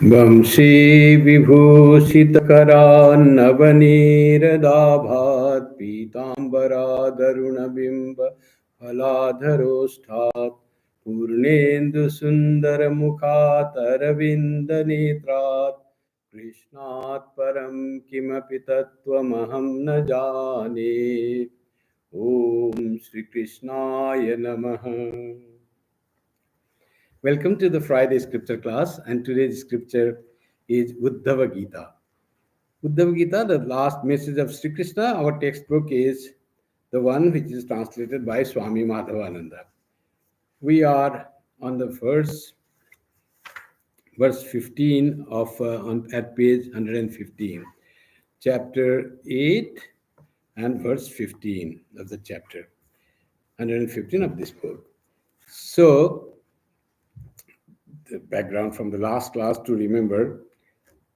वंशी विभूषितकरान्नवनीरदाभात् पीताम्बरादरुणबिम्ब फलाधरोष्ठात् पूर्णेन्दुसुन्दरमुखातरविन्दनेत्रात् कृष्णात् परं किमपि तत्त्वमहं न जाने। ॐ श्रीकृष्णाय नमः. Welcome to the Friday scripture class, and today's scripture is Uddhava Gita. Uddhava Gita, the last message of Sri Krishna. Our textbook is the one which is translated by Swami Madhavananda. We are on the verse 15 of at page 115, chapter 8 and verse 15 of the chapter 115 of this book. So, the background from the last class to remember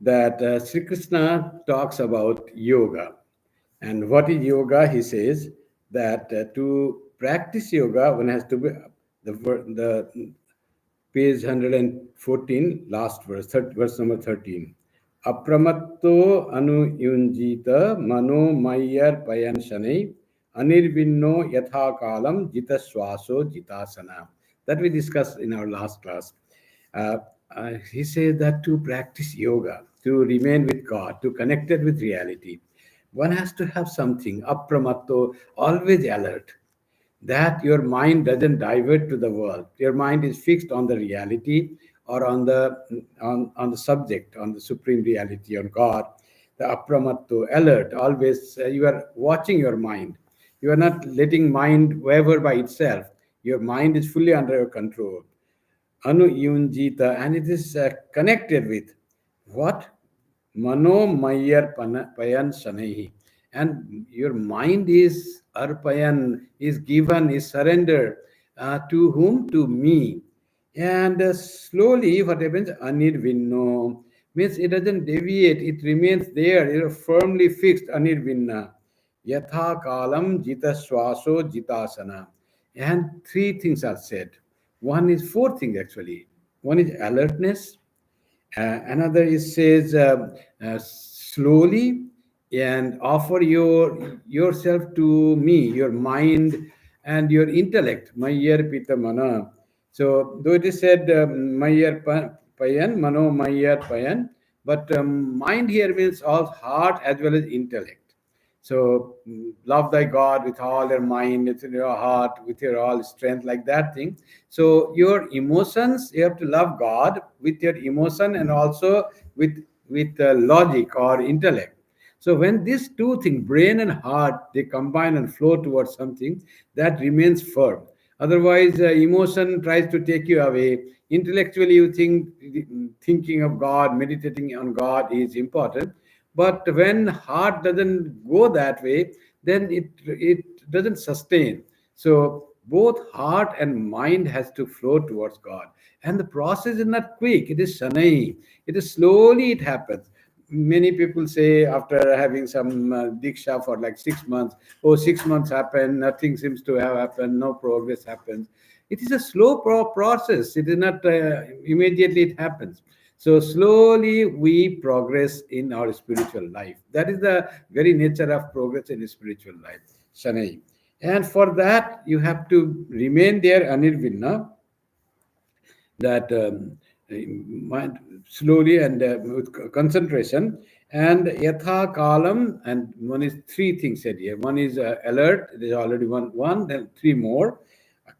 that Sri Krishna talks about yoga. And what is yoga? He says that to practice yoga, one has to be the page 114, last verse, verse number 13. Apramatto anuyunjita mano mayyar payan shanai anirvinno yatha kalam jita swaso jitasana. That we discussed in our last class. Uh, he says that to practice yoga, to remain with God, to connected with reality, one has to have something, apramatto, always alert, that your mind doesn't divert to the world. Your mind is fixed on the reality or on the subject, on the supreme reality, on God. The apramatto, alert, always you are watching your mind. You are not letting mind waver by itself. Your mind is fully under your control. Anuyunjita, and it is connected with what? Mano Mayar Payan Sanehi. And your mind is arpayan, is given, is surrendered to whom? To me. And slowly, what happens? Anirvinno means it doesn't deviate, it remains there, it is firmly fixed. Anirvinna. Yatha kalam jita swaso jitasana. And three things are said. Four things actually. One is alertness, another is says slowly and offer yourself to me, your mind and your intellect. Mayar pita mana. So though it is said mayar payan, mano mayar payan, but mind here means all heart as well as intellect. So love thy God with all your mind, with your heart, with your all strength, like that thing. So your emotions, you have to love God with your emotion and also with logic or intellect. So when these two things, brain and heart, they combine and flow towards something that remains firm. Otherwise, emotion tries to take you away. Intellectually, you think thinking of God, meditating on God is important. But when heart doesn't go that way, then it doesn't sustain. So both heart and mind has to flow towards God. And the process is not quick. It is shanai. It is slowly it happens. Many people say after having some diksha for like 6 months, oh, 6 months happen, nothing seems to have happened, no progress happens. It is a slow process. It is not immediately it happens. So slowly we progress in our spiritual life. That is the very nature of progress in spiritual life, Shanai. And for that, you have to remain there, Anirvinna, that mind slowly and with concentration. And yatha kalam, and one is three things said here. One is alert, there is already one, then three more.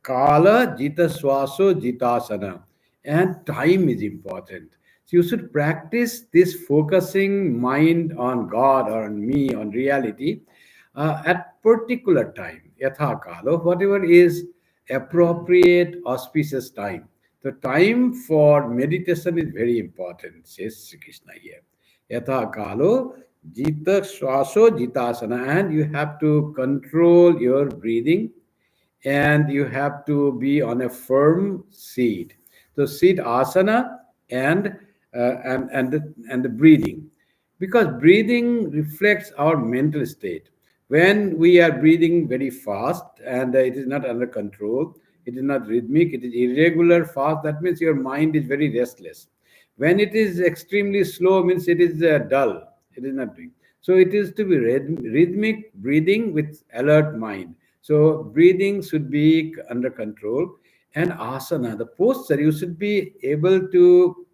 Kala, jita swaso, jitasana. And time is important. So you should practice this focusing mind on God or on me, on reality, at particular time, yatha kalo, whatever is appropriate, auspicious time. The time for meditation is very important, says Sri Krishna here. Yatha kalo, jita swaso jitasana, and you have to control your breathing and you have to be on a firm seat. So seat asana and the breathing, because breathing reflects our mental state. When we are breathing very fast and it is not under control, it is not rhythmic, it is irregular fast, that means your mind is very restless. When it is extremely slow, means it is dull. It is not doing. So it is to be rhythmic breathing with alert mind. So breathing should be under control. And asana, the posture, you should be able to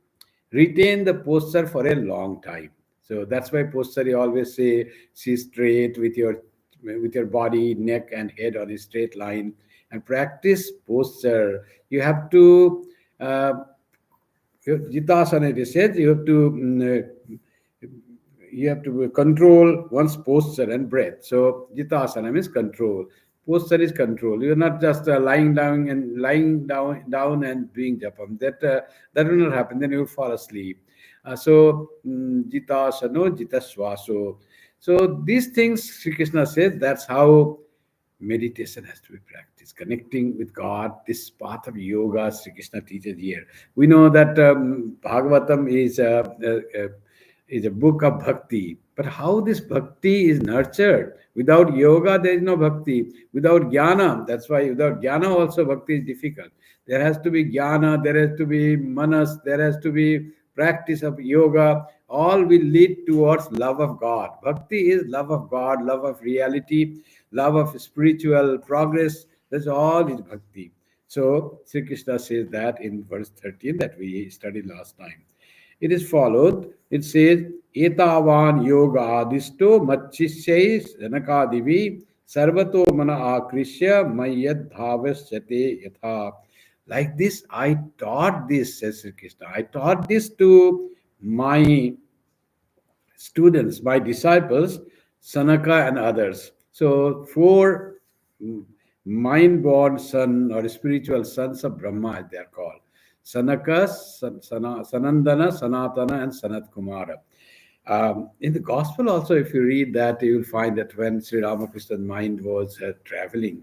retain the posture for a long time. So that's why posture, you always say, see straight with your body, neck, and head on a straight line, and practice posture. You have to uh, Jitasana, it is said, you have to control one's posture and breath. So Jitasana means control. Posture is control. You're not just lying down and doing japam. That will not happen. Then you will fall asleep. Jitasano, jitaswaso. So these things Sri Krishna says. That's how meditation has to be practiced, connecting with God. This path of yoga Sri Krishna teaches here. We know that Bhagavatam is a book of bhakti, but how this bhakti is nurtured? Without yoga there is no bhakti. Without jnana, that's why without jnana also bhakti is difficult. There has to be jnana, there has to be manas, there has to be practice of yoga. All will lead towards love of God. Bhakti is love of God, love of reality, love of spiritual progress. That's all is bhakti. So Sri Krishna says that in verse 13 that we studied last time. It is followed. It says, Etavan yoga adisto machishyai janakadivi sarvato mana akrishya mayad bhavasyate yatha. Like this, I taught this, says Sri Krishna. I taught this to my students, my disciples, Sanaka and others. So, four mind-born son or spiritual sons of Brahma, as they are called: Sanaka, Sanandana, Sanatana, and Sanat Kumara. In the gospel also, if you read that, you will find that when Sri Ramakrishna's mind was traveling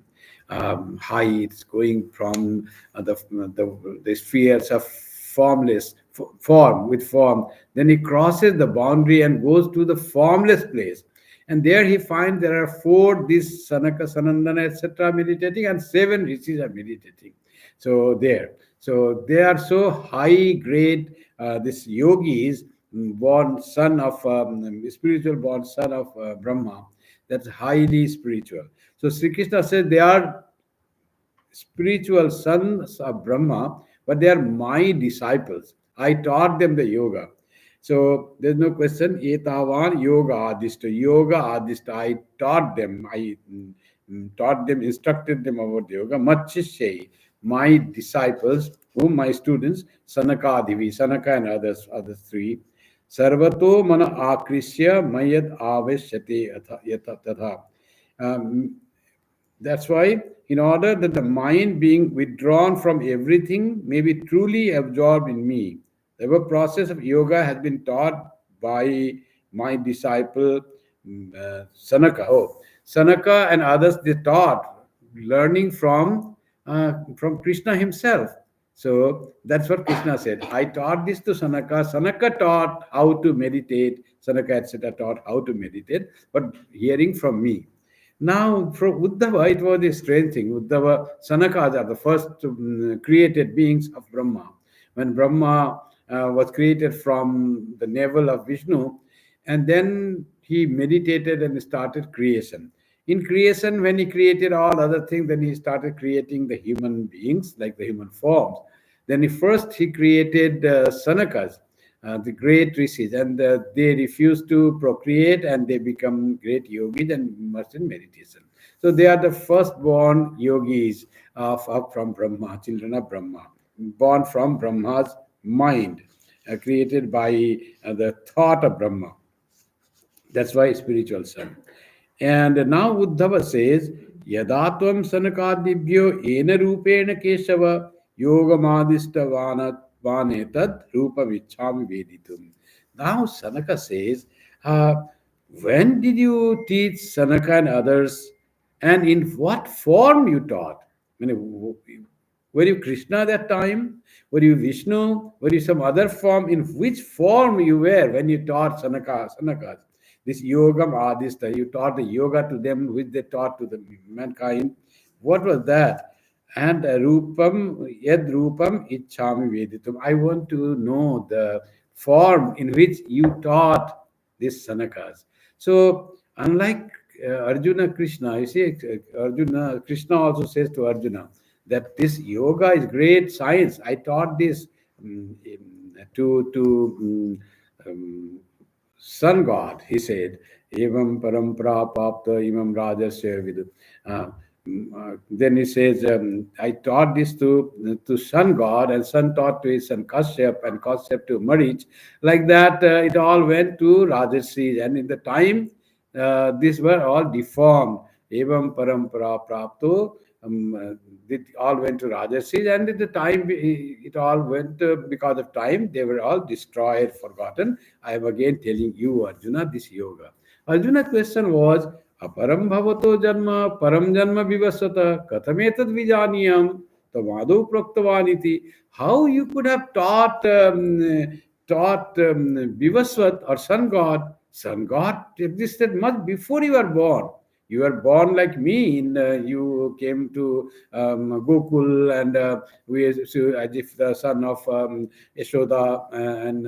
heights, going from the spheres of form with form, then he crosses the boundary and goes to the formless place. And there he finds there are four, this Sanaka, Sanandana, etc., meditating, and seven rishis are meditating. So they are so high grade, this yogis, born son of spiritual born son of Brahma, that's highly spiritual. So Sri Krishna says they are spiritual sons of Brahma, but they are my disciples. I taught them the yoga. So there's no question. Etavan yoga adista. Yoga adista. I taught them. I taught them, instructed them about yoga. Machishyai. My disciples, whom my students, Sanaka Divi, Sanaka and others three. Sarvato mana akrishya mayad aveshyate yatha tatha. Um, that's why, in order that the mind being withdrawn from everything may be truly absorbed in me, the above process of yoga has been taught by my disciple Sanaka. Oh, Sanaka and others, they taught, learning from Krishna himself. So that's what Krishna said. I taught this to Sanaka. Sanaka taught how to meditate. Sanaka, etc., taught how to meditate, but hearing from me. Now, from Uddhava, it was a strange thing. Uddhava, Sanakas are the first created beings of Brahma. When Brahma was created from the navel of Vishnu, and then he meditated and started creation. In creation, when he created all other things, then he started creating the human beings, like the human forms. Then he created Sanakas, the great rishis, and they refuse to procreate and they become great yogis and immersed in meditation. So they are the firstborn yogis from Brahma, children of Brahma, born from Brahma's mind, created by the thought of Brahma. That's why spiritual son. And now Uddhava says, Yadatvam sanakadibhyo ena rupena keshava yogamadhistavana vanetad rupa vichami veditum. Now Sanaka says, when did you teach Sanaka and others, and in what form you taught? I mean, were you Krishna that time? Were you Vishnu? Were you some other form? In which form you were when you taught Sanakas? This yogam adista, you taught the yoga to them, which they taught to the mankind. What was that? and yad rupam ichhami veditum. I want to know the form in which you taught this Sanakas. So, unlike Arjuna Krishna, you see, Arjuna Krishna also says to Arjuna that this yoga is great science. I taught this to sun god. He said, "Evam parampara papta imam rajasya vidu." Then he says, I taught this to sun god, and sun taught to his son Kashyap, and Kashyap to Marich. Like that, it all went to Rajarshis, and in the time, these were all deformed. Evam parampara prapto. It all went to Rajarshis, and at the time, it all went because of time, they were all destroyed, forgotten. I am again telling you, Arjuna, this yoga. Arjuna's question was, Aparam bhavato janma, param janma vivasvata, katametad vijaniyam, tamado praktavaniti. How you could have taught Vivasvat or sun god? Sun god existed much before you were born. You were born like me. You came to Gokul, and so as if the son of Yashoda and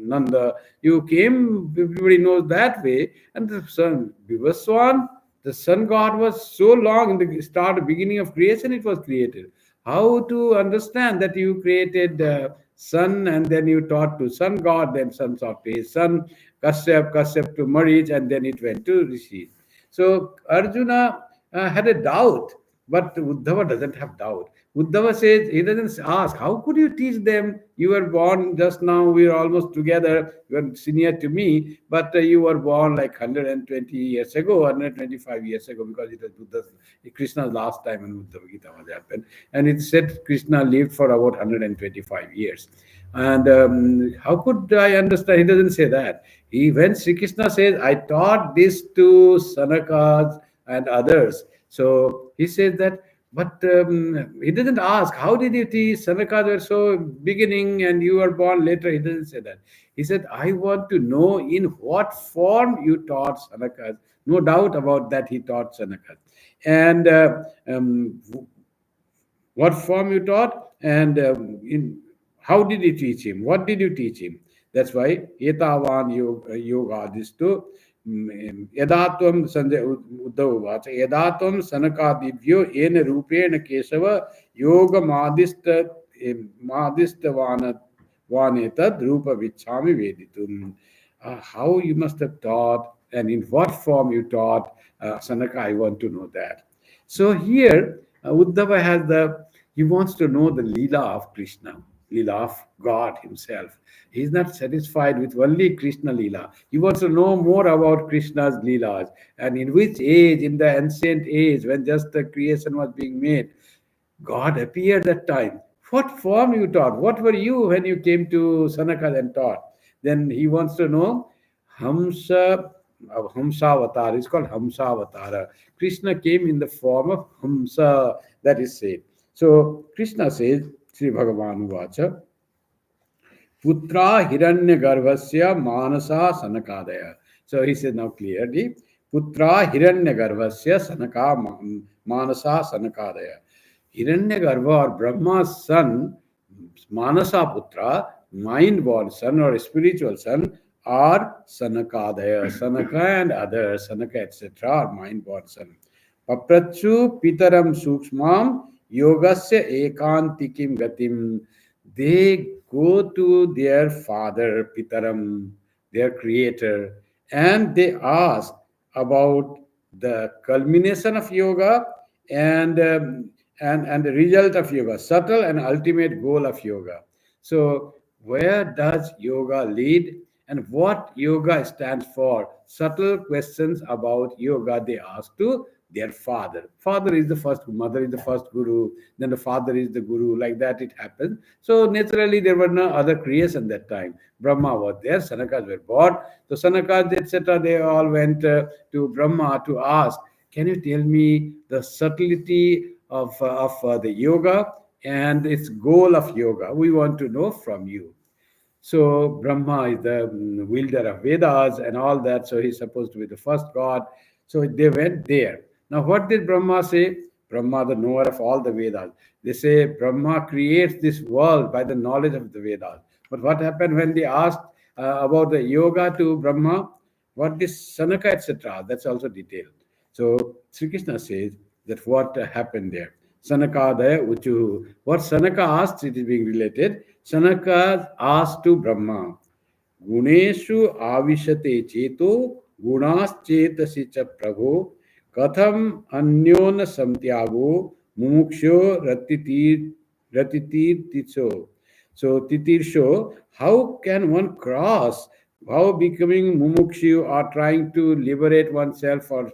Nanda. You came, everybody knows that way. And the sun, Vivaswan, the sun god was so long in the start, beginning of creation, it was created. How to understand that you created sun, and then you taught to sun god, then sun taught to his son, Kashyap to Marich, and then it went to Rishi. So Arjuna had a doubt, but Uddhava doesn't have doubt. Uddhava says, he doesn't ask, how could you teach them? You were born just now, we are almost together, you are senior to me, but you were born like 120 years ago, 125 years ago, because it was Krishna's last time when Uddhava Gita was happened. And it said Krishna lived for about 125 years. And how could I understand? He doesn't say that. When Sri Krishna says, I taught this to Sanakas and others. So he says that, but he doesn't ask, how did you teach? Sanakas were so beginning and you were born later. He doesn't say that. He said, I want to know in what form you taught Sanakas. No doubt about that, he taught Sanakas. And what form you taught, and how did you teach him? What did you teach him? That's why etavan yoga distu yadatvam sanjay uddhava vacha yadatvam sanakadivyo ena rupena kesava yoga madisthavana vanetad rupa vichami veditum. How you must have taught, and in what form you taught Sanaka, I want to know that. So here Uddhava he wants to know the Leela of Krishna, Leela of God himself. He is not satisfied with only Krishna Leela. He wants to know more about Krishna's Leelas, and in which age, in the ancient age, when just the creation was being made, God appeared that time. What form you taught? What were you when you came to Sanaka and taught? Then he wants to know Hamsa, Hamsavatar. It's called Hamsavatara. Krishna came in the form of Hamsa, that is said. So Krishna says, Sri Bhagavan Vacha, Putra Hiranya Garvasya Manasa Sanakadaya. So he says now clearly, Putra Hiranya Garvasya Manasa Sanakadaya. Hiranyagarbha or Brahma's son, Manasa Putra, mind-born son or spiritual son, are Sanakadaya. Sanaka and others, Sanaka etc. are mind-born son. Paprachu Pitaram Sukshmam Yogasya Ekantikim Gatim. They go to their father, Pitaram, their creator, and they ask about the culmination of yoga and and the result of yoga, subtle and ultimate goal of yoga. So, where does yoga lead, and what yoga stands for? Subtle questions about yoga they ask to their father. Father is the first, mother is the first guru, then the father is the guru. Like that, it happens. So naturally, there were no other creation that time. Brahma was there, Sanakas were born. So Sanakas, etc., they all went to Brahma to ask, can you tell me the subtlety of the yoga and its goal of yoga? We want to know from you. So Brahma is the wielder of Vedas and all that. So he's supposed to be the first god. So they went there. Now, what did Brahma say? Brahma, the knower of all the Vedas. They say Brahma creates this world by the knowledge of the Vedas. But what happened when they asked about the yoga to Brahma? What is Sanaka, etc.? That's also detailed. So Sri Krishna says that what happened there. Sanakadaya Uchu. What Sanaka asked, it is being related. Sanaka asked to Brahma, Guneshu avishate cheto gunaschetasi cha prabho katham anyona samtyago mumuksho ratitir ticho. So Titirsho, how can one cross? How becoming mumukshu or trying to liberate oneself or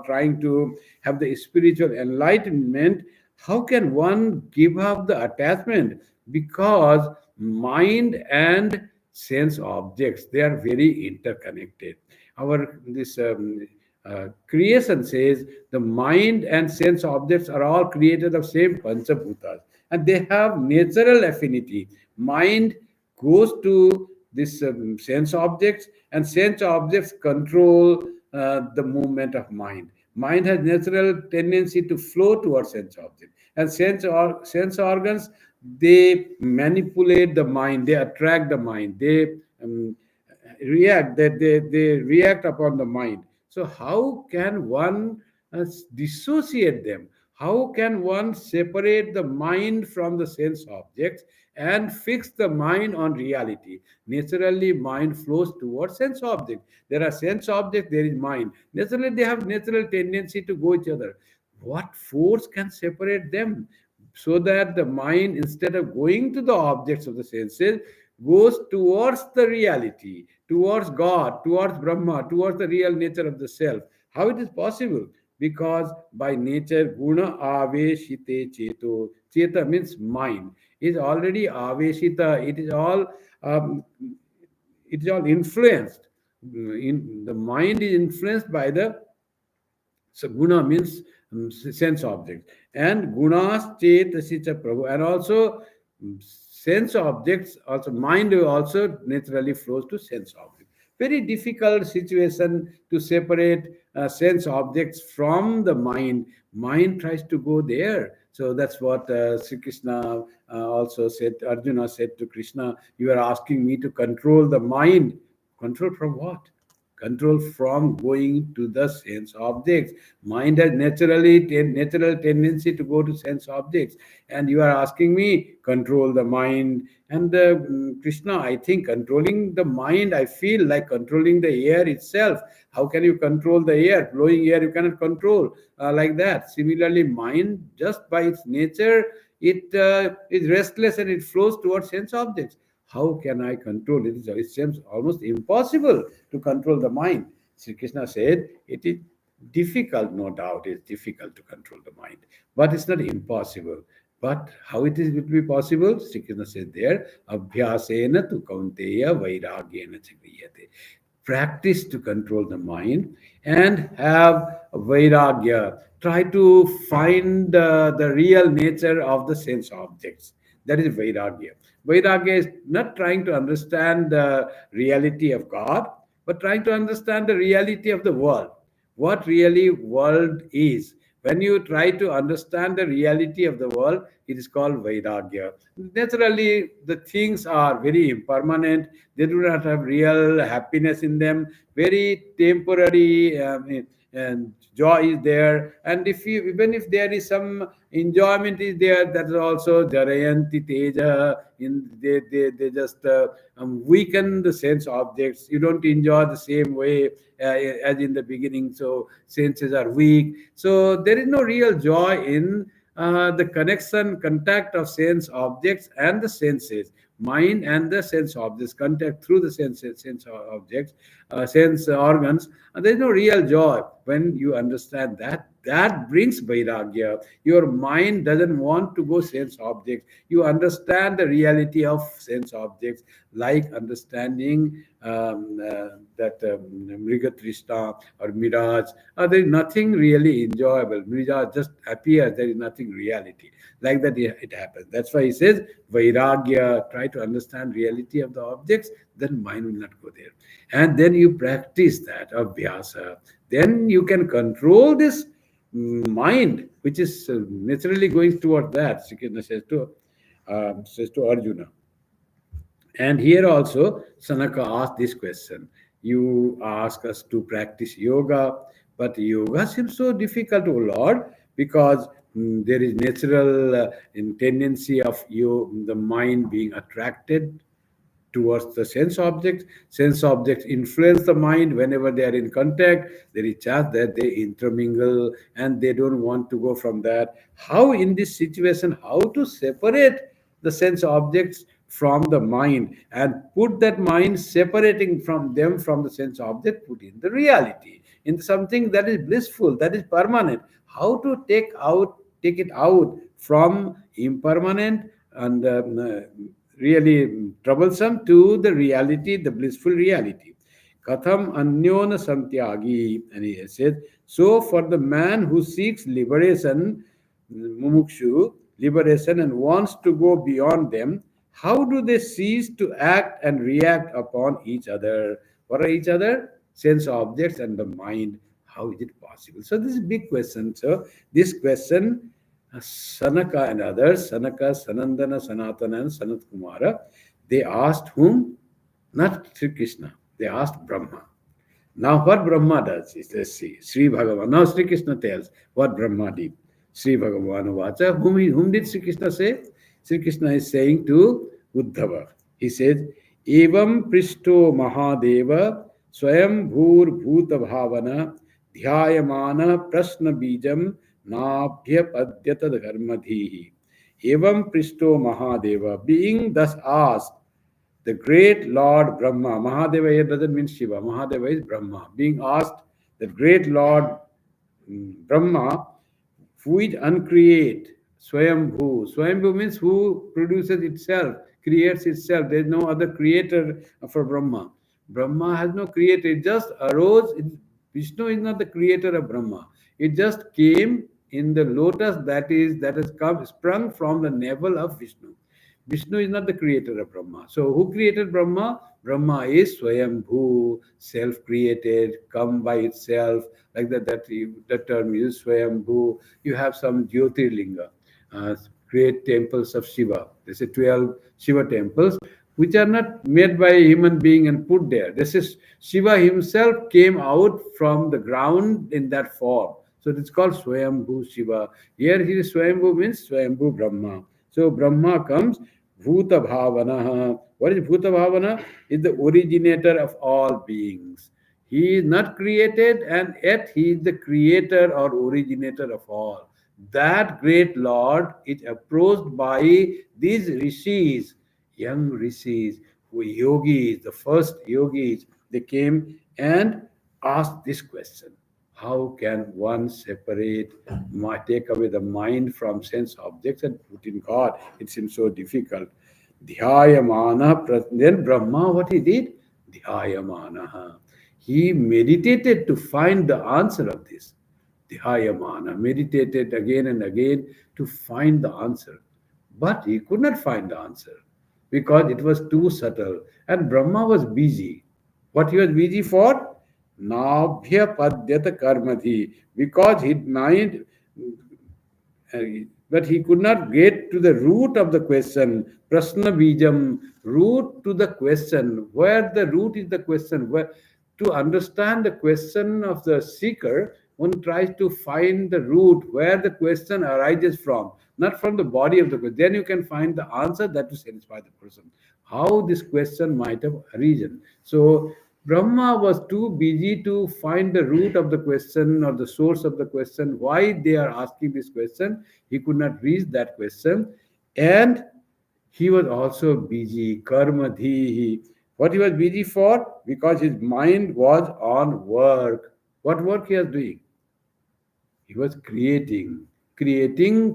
trying to have the spiritual enlightenment, how can one give up the attachment? Because mind and sense objects, they are very interconnected. Our this creation says the mind and sense objects are all created of same panchabhutas, and they have natural affinity. Mind goes to this sense objects, and sense objects control the movement of mind. Mind has natural tendency to flow towards sense objects, and sense organs, they manipulate the mind, they attract the mind, they um, they react upon the mind. So how can one dissociate them? How can one separate the mind from the sense objects and fix the mind on reality? Naturally mind flows towards sense objects. There are sense objects, there is mind. Naturally they have natural tendency to go each other. What force can separate them, so that the mind, instead of going to the objects of the senses, goes towards the reality, towards God, towards Brahma, towards the real nature of the self? How it is possible? Because by nature, guna aveshite cheto. Cheta means mind. Is already aveshita. Um, it is all influenced. The mind is influenced by the, so guna means sense objects, and gunas chetasicha prabhu, and also sense objects. Also, mind also naturally flows to sense objects. Very difficult situation to separate sense objects from the mind. Mind tries to go there. So that's what Sri Krishna also said. Arjuna said to Krishna, "You are asking me to control the mind. Control from what? Control from going to the sense objects. Mind has natural tendency to go to sense objects, and you are asking me control the mind." And Krishna, I think controlling the mind, I feel like controlling the air itself. How can you control the air? Blowing air you cannot control like that. Similarly, mind, just by its nature, it is restless and it flows towards sense objects. How can I control it? It seems almost impossible to control the mind. Sri Krishna said, it is difficult, no doubt, it's difficult to control the mind, but it's not impossible. But how it will be possible? Sri Krishna said there, Abhyasena tu kaunteya vairagyena chakriyate. Practice to control the mind and have vairagya. Try to find the real nature of the sense objects. That is vairagya. Vairagya is not trying to understand the reality of God, but trying to understand the reality of the world. What really world is. When you try to understand the reality of the world, it is called Vairagya. Naturally, the things are very impermanent. They do not have real happiness in them. Very temporary and joy is there. And if you, even if there is some enjoyment is there, that is also Jarayanti Teja. They just weaken the sense objects. You don't enjoy the same way as in the beginning. So senses are weak. So there is no real joy in the contact of sense objects and the senses, mind and the sense objects, contact through the sense objects, sense organs. And there is no real joy when you understand that. That brings vairagya. Your mind doesn't want to go sense objects. You understand the reality of sense objects, like understanding that Mrigatrishna or Mirage. There is nothing really enjoyable. Mirage just appears. There is nothing reality. Like that it happens. That's why he says, Vairagya, try to understand reality of the objects, then mind will not go there. And then you practice that, abhyasa. Then you can control this mind, which is naturally going toward that. Sri Krishna says to Arjuna. And here also, Sanaka asked this question. You ask us to practice yoga, but yoga seems so difficult, O Lord, because there is natural tendency of the mind being attracted towards the sense objects. Sense objects influence the mind whenever they are in contact. There is chance that they intermingle and they don't want to go from that. How in this situation, how to separate the sense objects from the mind and put that mind separating from them from the sense object, put in the reality, in something that is blissful, that is permanent. How to take it out from impermanent and really troublesome to the reality, the blissful reality. Katham anyona santyagi. And he says, so for the man who seeks liberation, mumukshu, liberation, and wants to go beyond them, how do they cease to act and react upon each other? What are each other? Sense objects and the mind. How is it possible? So this is a big question. So this question, Sanaka and others, Sanaka, Sanandana, Sanatana, and Sanat Kumara, they asked whom? Not Sri Krishna. They asked Brahma. Now what Brahma does is, let's see, Sri Bhagavan. Now Sri Krishna tells what Brahma did. Sri Bhagavan Vacha. Whom did Sri Krishna say? Sri Krishna is saying to Uddhava. He says, Evam Prishto Mahadeva Swayam Bhur Bhuta Bhavana Dhyayamana Prasna Bijam Nabhya Padyata Dharmadhihi. Evam Prishto Mahadeva, being thus asked, the great Lord Brahma, Mahadeva here doesn't mean Shiva, Mahadeva is Brahma, being asked, the great Lord Brahma, who is uncreate, Swayambhu. Swayambhu means who produces itself, creates itself. There is no other creator for Brahma. Brahma has no creator. It just arose. Vishnu is not the creator of Brahma. It just came in the lotus that has come sprung from the navel of Vishnu. Vishnu is not the creator of Brahma. So who created Brahma? Brahma is Swayambhu, self-created, come by itself. Like that term is Swayambhu. You have some Jyotirlinga, great temples of Shiva. They say 12 Shiva temples, which are not made by a human being and put there. This is Shiva himself came out from the ground in that form. So it's called Swayambhu Shiva. Here he is Swayambhu means Swayambhu Brahma. So Brahma comes, Bhuta Bhavana. What is Bhuta Bhavana? Is the originator of all beings. He is not created and yet he is the creator or originator of all. That great Lord is approached by these rishis, young rishis, who are yogis, the first yogis. They came and asked this question. How can one take away the mind from sense objects and put in God? It seems so difficult. Dhyayamana, then Brahma, what he did? Dhyayamana. He meditated to find the answer of this. Dhyayamana, meditated again and again to find the answer. But he could not find the answer because it was too subtle. And Brahma was busy. What he was busy for? Nabhya Padyata Karmadhi, because his mind, but he could not get to the root of the question. Prasna Bijam, root to the question. Where the root is the question. Where to understand the question of the seeker, one tries to find the root where the question arises from, not from the body of the question. Then you can find the answer that will satisfy the person. How this question might have arisen. So Brahma was too busy to find the root of the question or the source of the question, why they are asking this question. He could not reach that question. And he was also busy, karmadhi. What he was busy for? Because his mind was on work. What work he was doing? He was creating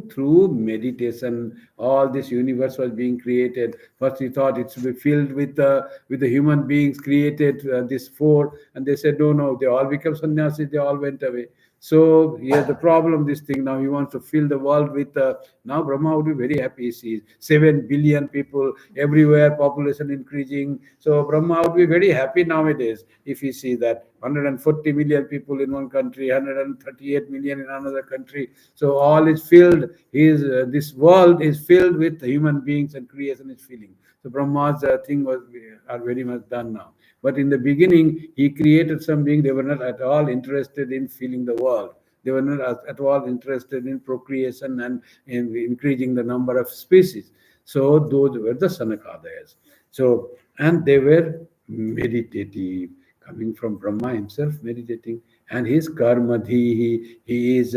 through meditation. All this universe was being created. First he thought it should be filled with the human beings, created this four, and they said no, they all become sannyasis, they all went away. So here's the problem, this thing now he wants to fill the world with, now Brahma would be very happy. He sees 7 billion people everywhere, population increasing. So Brahma would be very happy nowadays if he sees that 140 million people in one country, 138 million in another country. So all is filled, this world is filled with human beings and creation is filling. So Brahma's thing was are very much done now. But in the beginning, he created some being. They were not at all interested in filling the world. They were not at all interested in procreation and in increasing the number of species. So those were the Sanakadayas. So, and they were meditative, coming from Brahma himself, meditating. And his karmadhi, he is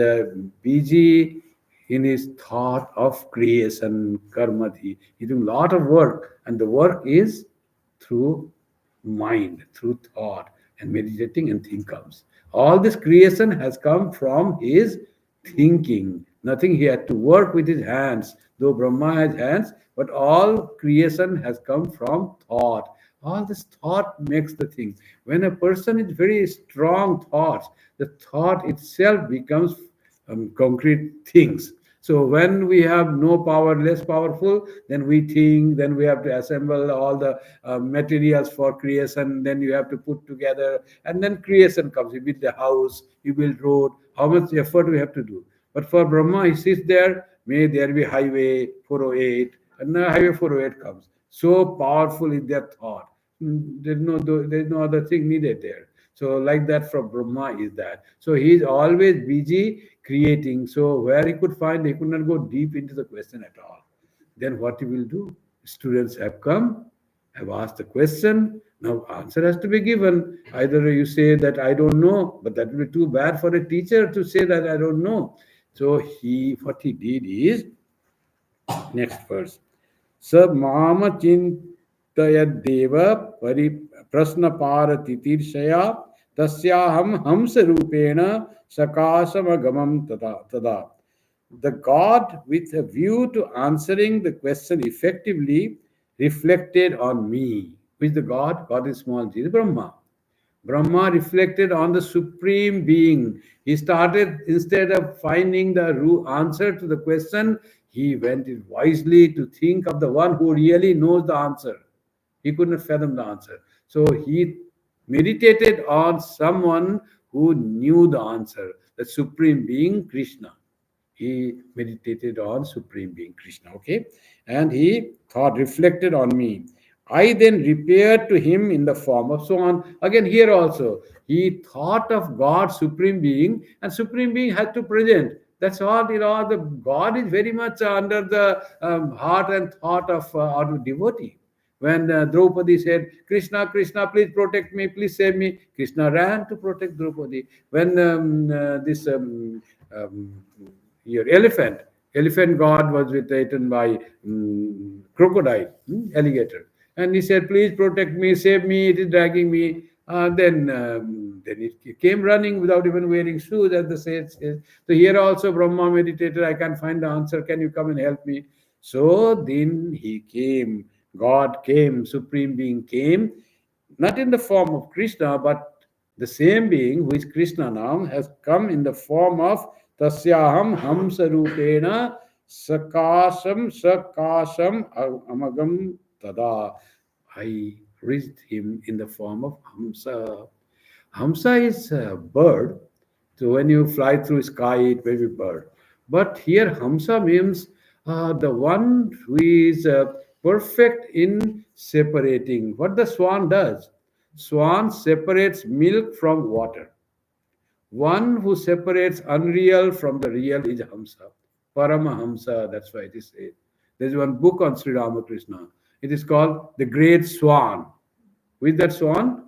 busy in his thought of creation, karmadhi. He's doing a lot of work, and the work is through mind, through thought, and meditating, and think comes. All this creation has come from his thinking. Nothing he had to work with his hands, though Brahma has hands, but all creation has come from thought. All this thought makes the thing. When a person is very strong thoughts, the thought itself becomes concrete things. So when we have no power, less powerful, then we think, then we have to assemble all the materials for creation, then you have to put together, and then creation comes. You build the house, you build road, how much effort we have to do. But for Brahma, he sits there, may there be highway 408, and now highway 408 comes. So powerful is their thought. There's no other thing needed there. So like that from Brahma is that. So he is always busy creating. So where he could find, he could not go deep into the question at all. Then what he will do? Students have come, have asked the question. Now answer has to be given. Either you say that I don't know, but that will be too bad for a teacher to say that I don't know. So what he did is, next verse. स माम चिन्तयद्देव परि प्रश्नपारतितीर्षया तस्याहं हंसरूपेण सकाशमगमं तदा. The God, with a view to answering the question effectively, reflected on me. Who is the God? God is small g, Brahma. Brahma reflected on the Supreme Being. He started, instead of finding the answer to the question, he went wisely to think of the one who really knows the answer. He couldn't fathom the answer. So he meditated on someone who knew the answer, the Supreme Being, Krishna. He meditated on Supreme Being, Krishna, okay? And he thought, reflected on me. I then repaired to him in the form of so on. Again, here also, he thought of God, Supreme Being, and Supreme Being had to present. That's all, the God is very much under the heart and thought of our devotee. When Draupadi said, Krishna, Krishna, please protect me, please save me, Krishna ran to protect Draupadi. When your elephant god was eaten by crocodile, alligator, and he said, please protect me, save me, it is dragging me. Then it came running without even wearing shoes, as the says. So here also Brahma meditated, I can't find the answer, can you come and help me? So then he came, God came, Supreme Being came, not in the form of Krishna, but the same being, who is Krishna now, has come in the form of Tasyaham Hamsa Rupena Sakasham Amagam Tada. I reached him in the form of Hamsa. Hamsa is a bird. So when you fly through sky, it may be bird. But here Hamsa means the one who is perfect in separating. What the swan does? Swan separates milk from water. One who separates unreal from the real is Hamsa. Paramahamsa, that's why it is said. There's one book on Sri Ramakrishna. It is called The Great Swan. Who is that swan?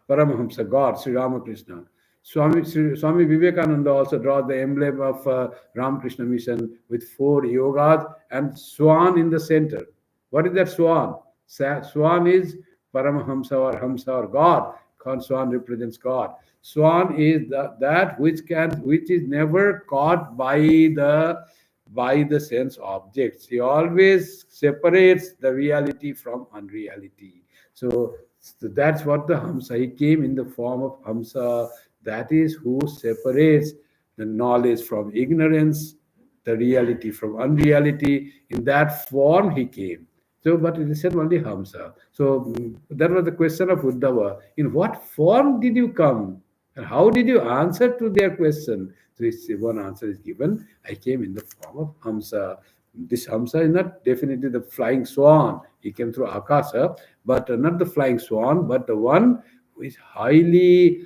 Paramahamsa, God, Sri Ramakrishna. Swami Vivekananda also draws the emblem of Ramakrishna mission with 4 yogas and swan in the center. What is that swan? Swan is Paramahamsa or Hamsa or God. Swan represents God. Swan is that which is never caught by the sense objects. He always separates the reality from unreality. So that's what the Hamsa. He came in the form of Hamsa That is who separates the knowledge from ignorance, the reality from unreality. In that form he came. So, but it is said only Hamsa. So that was the question of Uddhava. In what form did you come? And how did you answer to their question? So one answer is given. I came in the form of Hamsa. This Hamsa is not definitely the flying swan. He came through Akasa, but not the flying swan, but the one who is highly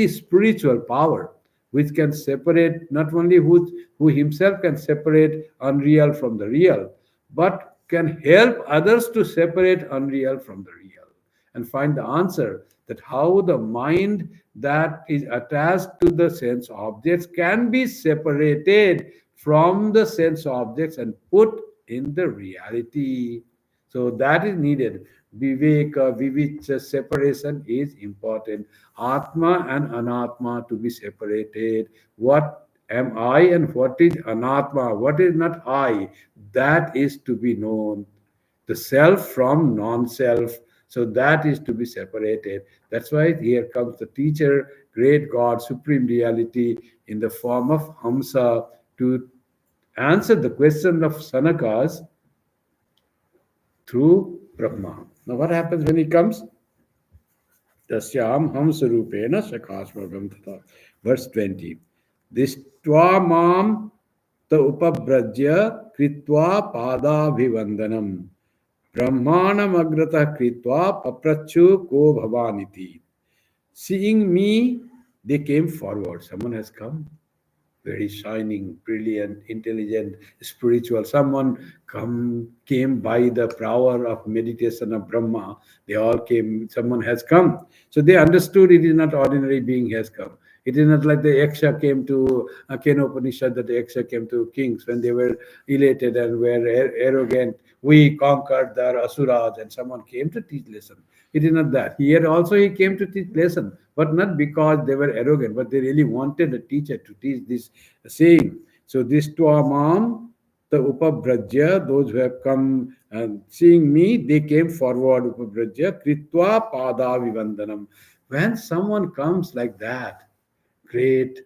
spiritual power, which can separate not only who himself can separate unreal from the real, but can help others to separate unreal from the real and find the answer that how the mind that is attached to the sense objects can be separated from the sense objects and put in the reality. So that is needed. Viveka, vivicha, separation is important. Atma and Anatma to be separated. What am I and what is Anatma? What is not I? That is to be known. The self from non-self. So that is to be separated. That's why here comes the teacher, great God, supreme reality in the form of Hamsa to answer the question of Sanakas through Brahma. Now, what happens when he comes? Tasyam hamsarupena sakasmagam tata. Verse 20. Dishtva mam ta upabrajya kritva padabhivandanam. Brahmanam agrata kritva paprachu ko bhavaniti. Seeing me, they came forward. Someone has come very shining, brilliant, intelligent, spiritual. Someone came by the power of meditation of Brahma. They all came, someone has come. So they understood it is not ordinary being has come. It is not like the Yaksha came to Kena Upanishad, that the Yaksha came to kings when they were elated and were arrogant. We conquered the Asuras and someone came to teach lesson. It is not that. Here also he came to teach lesson, but not because they were arrogant, but they really wanted a teacher to teach this saying. So this Tuamam, the Upabrajya, those who have come and seeing me, they came forward, Upabrajya, Kritva Pada Vivandanam. When someone comes like that, great,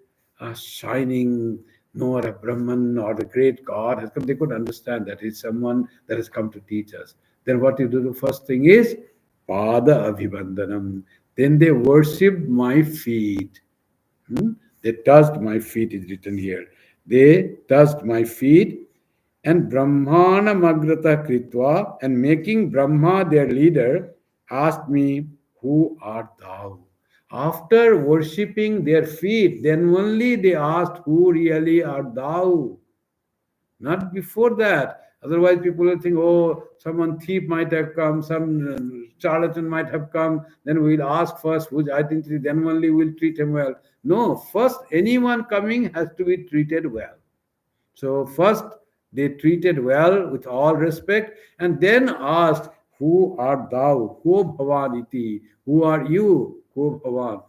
shining, no, or a Brahman or the great God has come, they could understand that it's someone that has come to teach us. Then what you do, the first thing is Pada Abhivandanam. Then they worshipped my feet. They touched my feet, is written here. They touched my feet and Brahmana Magrata Kritva, and making Brahma their leader, asked me, who art thou? After worshipping their feet, then only they asked, who really art thou? Not before that. Otherwise, people will think, oh, someone thief might have come, some charlatan might have come. Then we'll ask first whose identity, then only we'll treat him well. No, first, anyone coming has to be treated well. So, first, they treated well with all respect and then asked, who art thou? Ko Bhavaniti? Who are you? Ko Bhavan?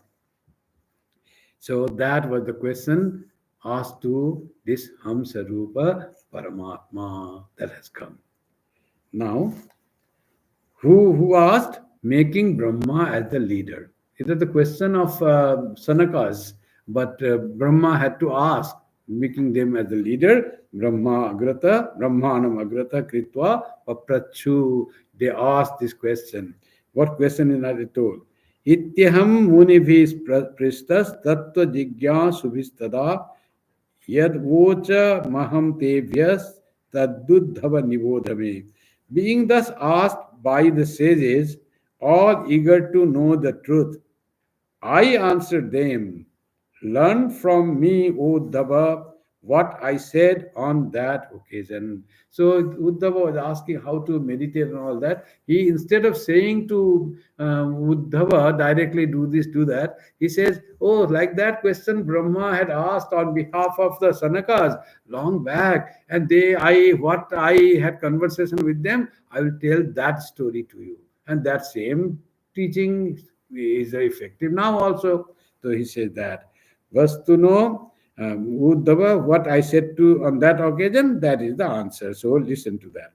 So, that was the question asked to this Hamsarupa Paramatma that has come. Now, who asked? Making Brahma as the leader. It is the question of Sanakas, but Brahma had to ask, making them as the leader. Brahmanam agrata kritva paprachu. They asked this question. What question is not told? Ityaham munibhis pristas tattva jigyasubhistada yad vocha maham tevyas taduddhava nivodhame. Being thus asked by the sages, all eager to know the truth, I answered them, learn from me, Uddhava, what I said on that occasion. So Uddhava was asking how to meditate and all that. He, instead of saying to Uddhava directly, do this, do that, he says, oh, like that question Brahma had asked on behalf of the Sanakas long back, and what I had conversation with them, I will tell that story to you. And that same teaching is effective now also. So he says that. Vastuno, Uddhava, what I said to on that occasion, that is the answer. So listen to that.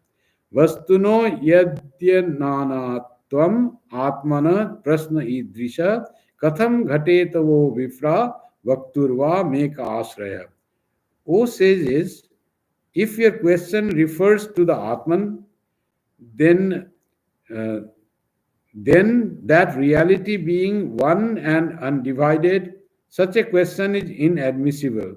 Vastuno yadyananatvam atmana prasna idrisha Katham ghatetavo vifra vakturva meka asraya. O sages, if your question refers to the Atman, then uh, then that reality being one and undivided, such a question is inadmissible.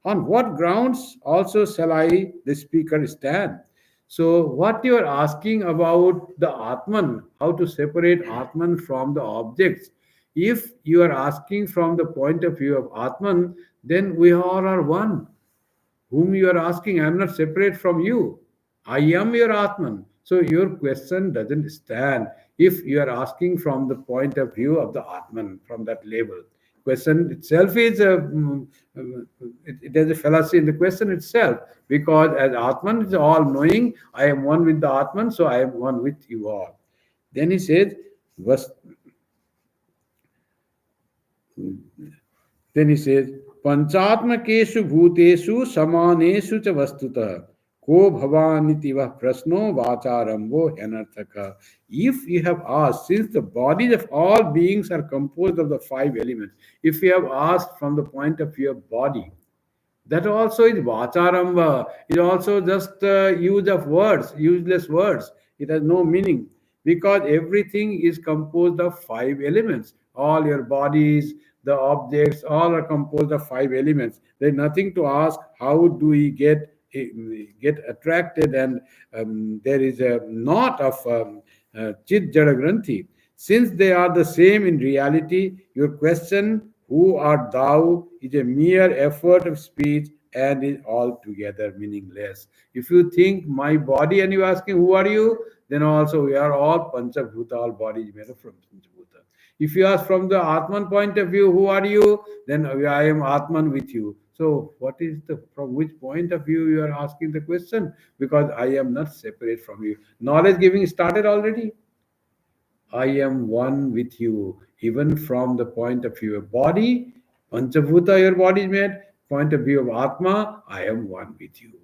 On what grounds also shall I, the speaker, stand? So, what you are asking about the Atman, how to separate Atman from the objects, if you are asking from the point of view of Atman, then we all are one. Whom you are asking, I am not separate from you. I am your Atman. So your question doesn't stand if you are asking from the point of view of the Atman, from that level. Question itself is it has a fallacy in the question itself, because as Atman is all knowing, I am one with the Atman, so I am one with you all. Then he says, then he says, Panchatmakeshu bhuteshu samaneshu cha vastuta ko bhavaniti vah prasno vacharambo henarthaka. If you have asked, since the bodies of all beings are composed of the five elements, if you have asked from the point of view of body, that also is vacharamba. It also just use of words, useless words. It has no meaning because everything is composed of five elements. All your bodies, the objects, all are composed of five elements. There is nothing to ask. How do we get attracted? And there is a knot of chit jada granthi. Since they are the same in reality, your question, who art thou, is a mere effort of speech and is altogether meaningless. If you think my body and you asking who are you, then also we are all panchabhuta, all bodies made up from panchabhuta. If you ask from the Atman point of view, who are you, then I am Atman with you. So what is the, from which point of view you are asking the question? Because I am not separate from you. Knowledge giving started already. I am one with you, even from the point of view of body, Panchabhuta, your body is made, point of view of Atma, I am one with you.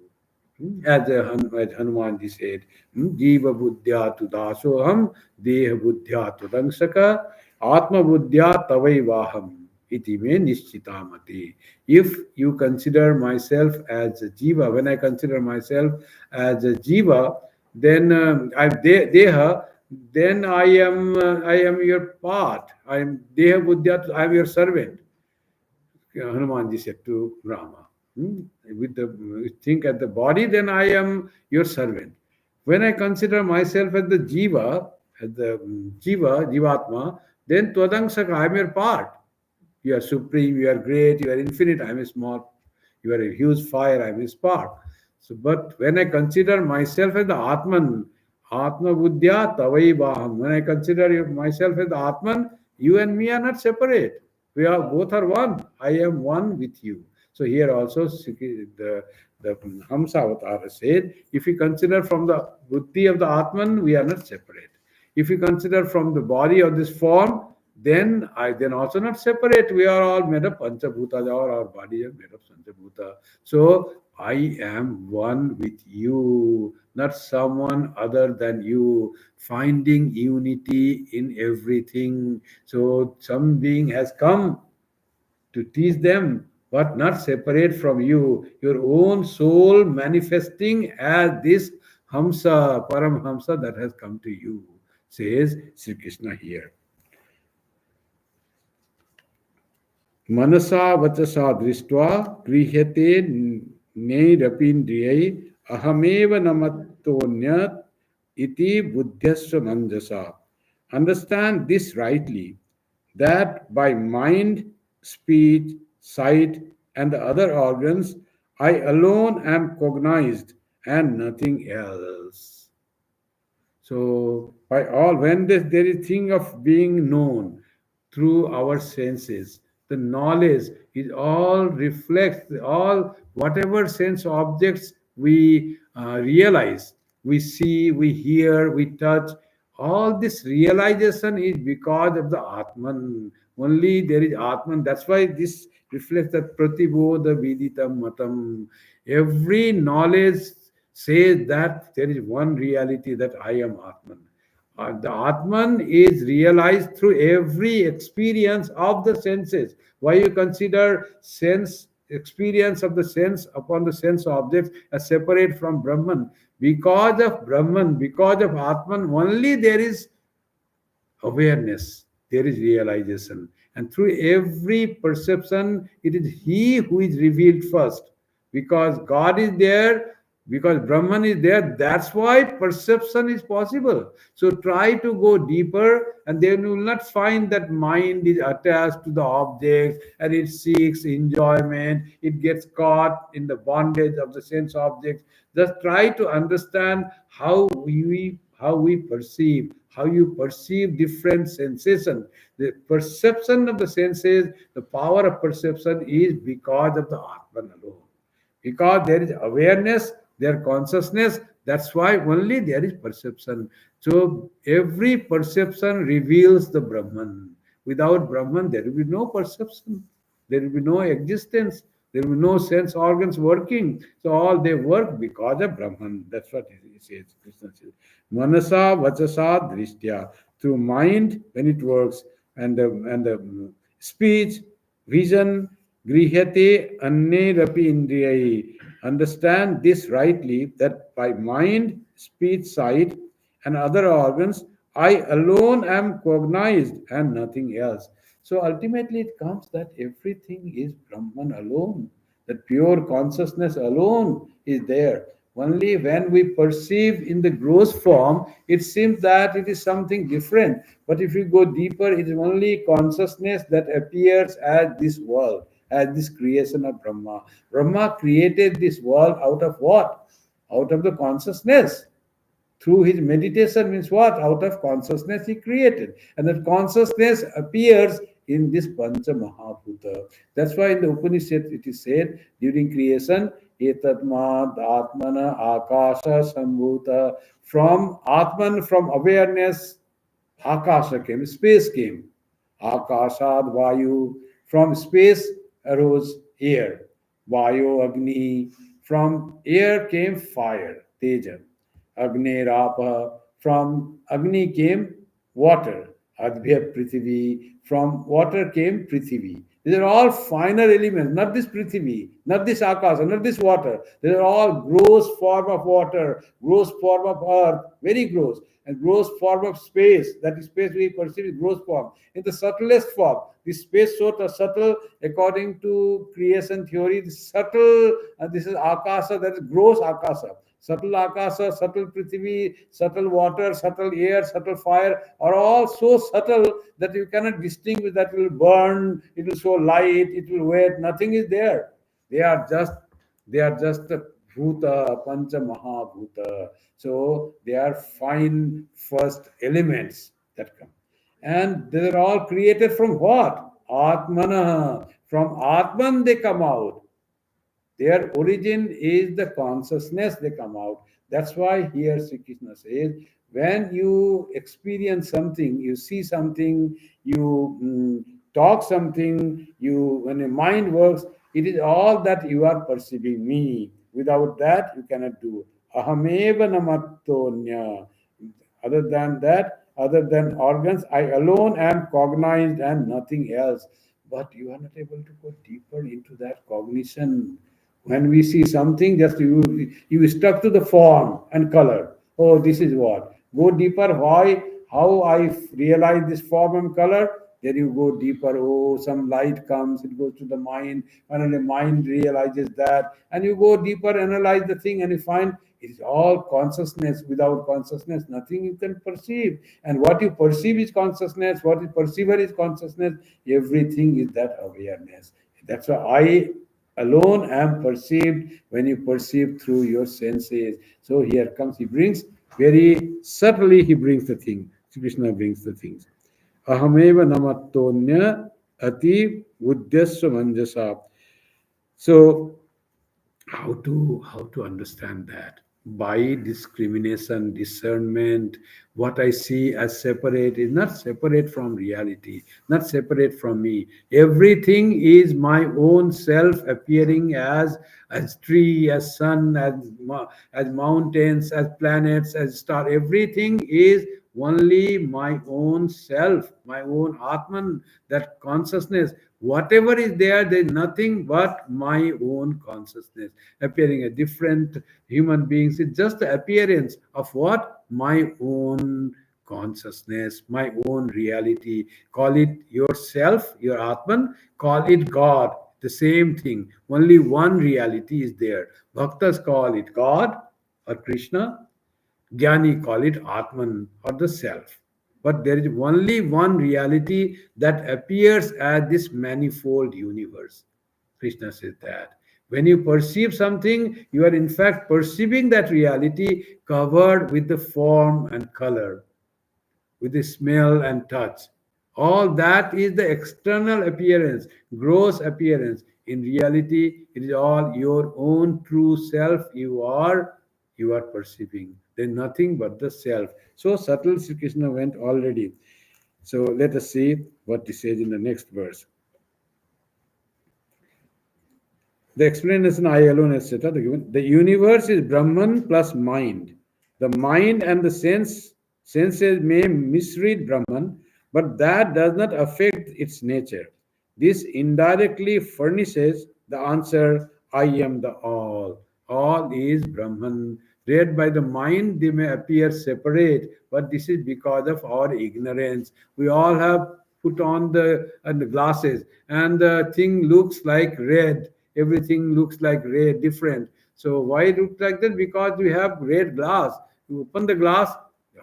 As Hanumanji said, Jiva buddhya tu dasoham, deha buddhya tu dangsaka, Atma buddhya tavai vaham. Iti me nishchitamati. If you consider myself as a jiva, when I consider myself as a jiva, then deha, then I am your part. I am deha buddhya. I am your servant. Hanumanji said to Rama. With the think at the body, then I am your servant. When I consider myself as the jiva, jivatma, then tvadangsaka, I am your part. You are supreme, you are great, you are infinite, I am a small. You are a huge fire, I am a spark. So, but when I consider myself as the Atman, Atma Buddhya Tavai Vaham, when I consider myself as the Atman, you and me are not separate. We are both are one. I am one with you. So here also the Hamsa Avatar said, if you consider from the buddhi of the Atman, we are not separate. If you consider from the body of this form, then I then also not separate. We are all made of panchabhuta, or our body is made of panchabhuta. So I am one with you, not someone other than you, finding unity in everything. So some being has come to teach them, but not separate from you, your own soul manifesting as this Hamsa, Paramhamsa that has come to you, says Sri Krishna here. मनसा वचसा दृष्ट्वा गृह्यते नैरपीन्द्रियै अहमेव न मत्तोऽन्यत् iti buddhyasva manjasa. Understand this rightly, that by mind, speech, sight, and the other organs, I alone am cognized and nothing else. So, by all, when there is thing of being known through our senses, the knowledge is all reflects all whatever sense objects we realize, we see, we hear, we touch. All this realization is because of the Atman. Only there is Atman. That's why this reflects that Pratibodha Viditam Matam. Every knowledge says that there is one reality, that I am Atman. The Atman is realized through every experience of the senses. Why you consider sense experience of the sense upon the sense objects as separate from Brahman? Because of Brahman, because of Atman, only there is awareness, there is realization. And through every perception, it is He who is revealed first. Because God is there, because Brahman is there, that's why perception is possible. So try to go deeper, and then you will not find that mind is attached to the object and it seeks enjoyment, it gets caught in the bondage of the sense objects. Just try to understand how we perceive, how you perceive different sensations. The perception of the senses, the power of perception is because of the Atman alone. Because there is awareness, there consciousness, that's why only there is perception. So every perception reveals the Brahman. Without Brahman, there will be no perception, there will be no existence, there will be no sense organs working. So all they work because of Brahman. That's what he says, Krishna says. Manasa vachasa drishtya. Through mind, when it works, and the speech, vision, grihyate annerapi indriyai. Understand this rightly, that by mind, speech, sight, and other organs, I alone am cognized and nothing else. So ultimately, it comes that everything is Brahman alone, that pure consciousness alone is there. Only when we perceive in the gross form, it seems that it is something different. But if you go deeper, it is only consciousness that appears as this world, as this creation of Brahma. Brahma created this world out of what? Out of the consciousness. Through his meditation means what? Out of consciousness he created. And that consciousness appears in this Pancha Mahabhuta. That's why in the Upanishad it is said during creation, Etatma Atmana Akasha Sambhuta. From Atman, from awareness, Akasha came, space came. Akashad Vayu. From space arose air. Vayu Agni. From air came fire, Teja. Agni Rapa. From Agni came water. Adbhya Prithivi. From water came Prithivi. These are all finer elements, not this Prithivi, not this Akasa, not this water. They are all gross form of water, gross form of earth, very gross, and gross form of space. That is space we perceive is gross form. In the subtlest form, this space sort of subtle, according to creation theory, this subtle, and this is Akasa, that is gross Akasa. Subtle Akasa, subtle Prithvi, subtle water, subtle air, subtle fire are all so subtle that you cannot distinguish that it will burn, it will show light, it will wet, nothing is there. They are just a Bhuta, Pancha Mahabhuta. So they are fine first elements that come. And they are all created from what? Atmana. From Atman they come out. Their origin is the consciousness they come out. That's why here Sri Krishna says, when you experience something, you see something, you talk something, when your mind works, it is all that you are perceiving me. Without that, you cannot do. Ahameva namattonya. Other than that, other than organs, I alone am cognized and nothing else. But you are not able to go deeper into that cognition. When we see something, just you stuck to the form and color. Oh, this is what. Go deeper. Why? How I realize this form and color? Then you go deeper. Oh, some light comes, it goes to the mind. Finally, mind realizes that. And you go deeper, analyze the thing, and you find it is all consciousness. Without consciousness, nothing you can perceive. And what you perceive is consciousness. What you perceiver is consciousness. Everything is that awareness. That's why I alone am perceived when you perceive through your senses. So here comes, he brings very subtly, he brings the thing. Sri Krishna brings the things. Ahameva namattonya ati udyasya manjasa. So how to understand that? By discrimination, discernment. What I see as separate is not separate from reality, not separate from me. Everything is my own self appearing as tree, as sun, as mountains, as planets, as star. Everything is only my own self, my own Atman, that consciousness. Whatever is there, there is nothing but my own consciousness appearing as different human beings. It's just the appearance of what? My own consciousness, my own reality. Call it yourself, your Atman, call it God. The same thing. Only one reality is there. Bhaktas call it God or Krishna. Jnani call it Atman or the self. But there is only one reality that appears as this manifold universe. Krishna says that. When you perceive something, you are in fact perceiving that reality covered with the form and color, with the smell and touch. All that is the external appearance, gross appearance. In reality, it is all your own true self you are perceiving. There's nothing but the self. So subtle Sri Krishna went already. So let us see what he says in the next verse. The explanation I alone, etc. The universe is Brahman plus mind. The mind and the senses may misread Brahman, but that does not affect its nature. This indirectly furnishes the answer: I am the all. All is Brahman. Read by the mind, they may appear separate, but this is because of our ignorance. We all have put on the glasses, and the thing looks like red. Everything looks like red, different. So why it looks like that? Because we have red glass. You open the glass,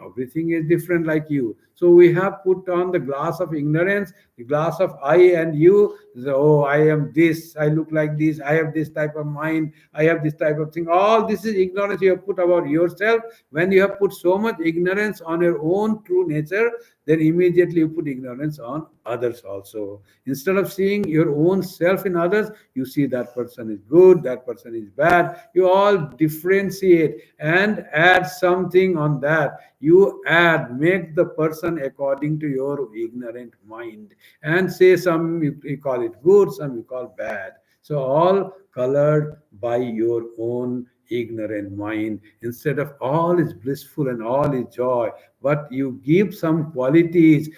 everything is different like you. So we have put on the glass of ignorance, the glass of I and you. So, oh, I am this, I look like this, I have this type of mind, I have this type of thing. All this is ignorance you have put about yourself. When you have put so much ignorance on your own true nature, then immediately you put ignorance on others also. Instead of seeing your own self in others, you see that person is good, that person is bad. You all differentiate and add something on that. You add, make the person according to your ignorant mind, and say some you call it good, some you call bad. So all colored by your own ignorant mind. Instead of all is blissful and all is joy, but you give some qualities,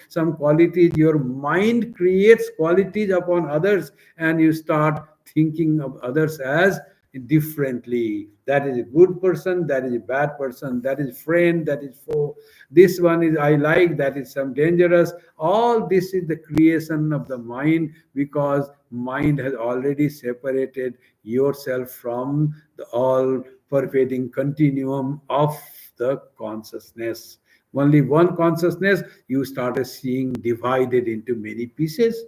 your mind creates qualities upon others, and you start thinking of others as differently. That is a good person, that is a bad person, that is friend, that is foe. This one is I like, that is some dangerous. All this is the creation of the mind, because mind has already separated yourself from the all pervading continuum of the consciousness. Only one consciousness, you started seeing divided into many pieces,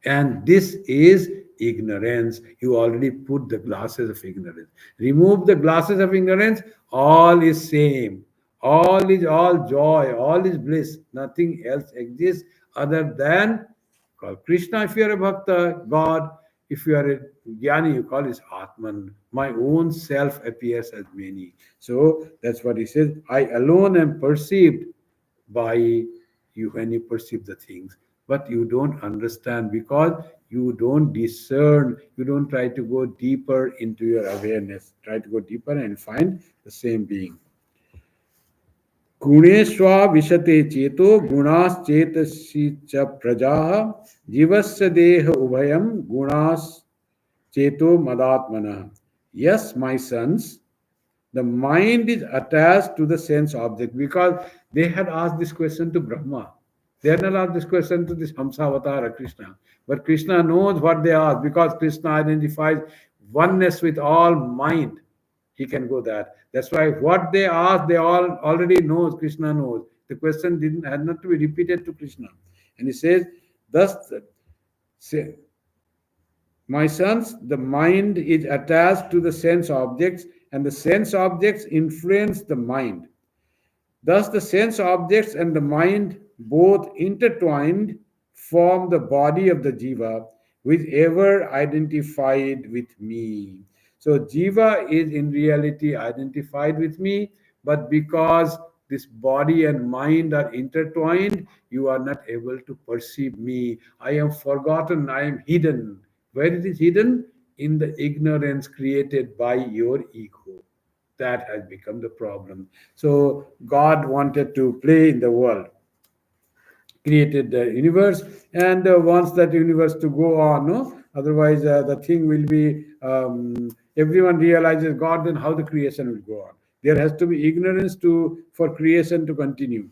and this is ignorance. You already put the glasses of ignorance. Remove the glasses of ignorance, all is same. All is all joy, all is bliss. Nothing else exists other than call Krishna if you are a bhakta, God. If you are a jnani, you call it Atman. My own self appears as many. So that's what he says. I alone am perceived by you when you perceive the things, but you don't understand because you don't discern. You don't try to go deeper into your awareness. Try to go deeper and find the same being. गुणेष्वा विशते चेतो गुणाश्चेतसि च प्रजाः जीवस्य देह उभयं गुणाश्चेतो मदात्मनः. Yes, my sons, the mind is attached to the sense object, because they had asked this question to Brahma. They had not asked this question to this Hamsa Avatara Krishna. But Krishna knows what they asked, because Krishna identifies oneness with all mind. He can go that. That's why what they asked, they all already knows. Krishna knows. The question had not to be repeated to Krishna. And he says, thus, say, my sons, the mind is attached to the sense objects, and the sense objects influence the mind. Thus, the sense objects and the mind, both intertwined, form the body of the jiva, which ever identified with me. So, jiva is in reality identified with me, but because this body and mind are intertwined, you are not able to perceive me. I am forgotten, I am hidden. Where it is hidden? In the ignorance created by your ego. That has become the problem. So God wanted to play in the world, created the universe, and wants that universe to go on. No, otherwise the thing will be, everyone realizes God, then how the creation will go on? There has to be ignorance to for creation to continue.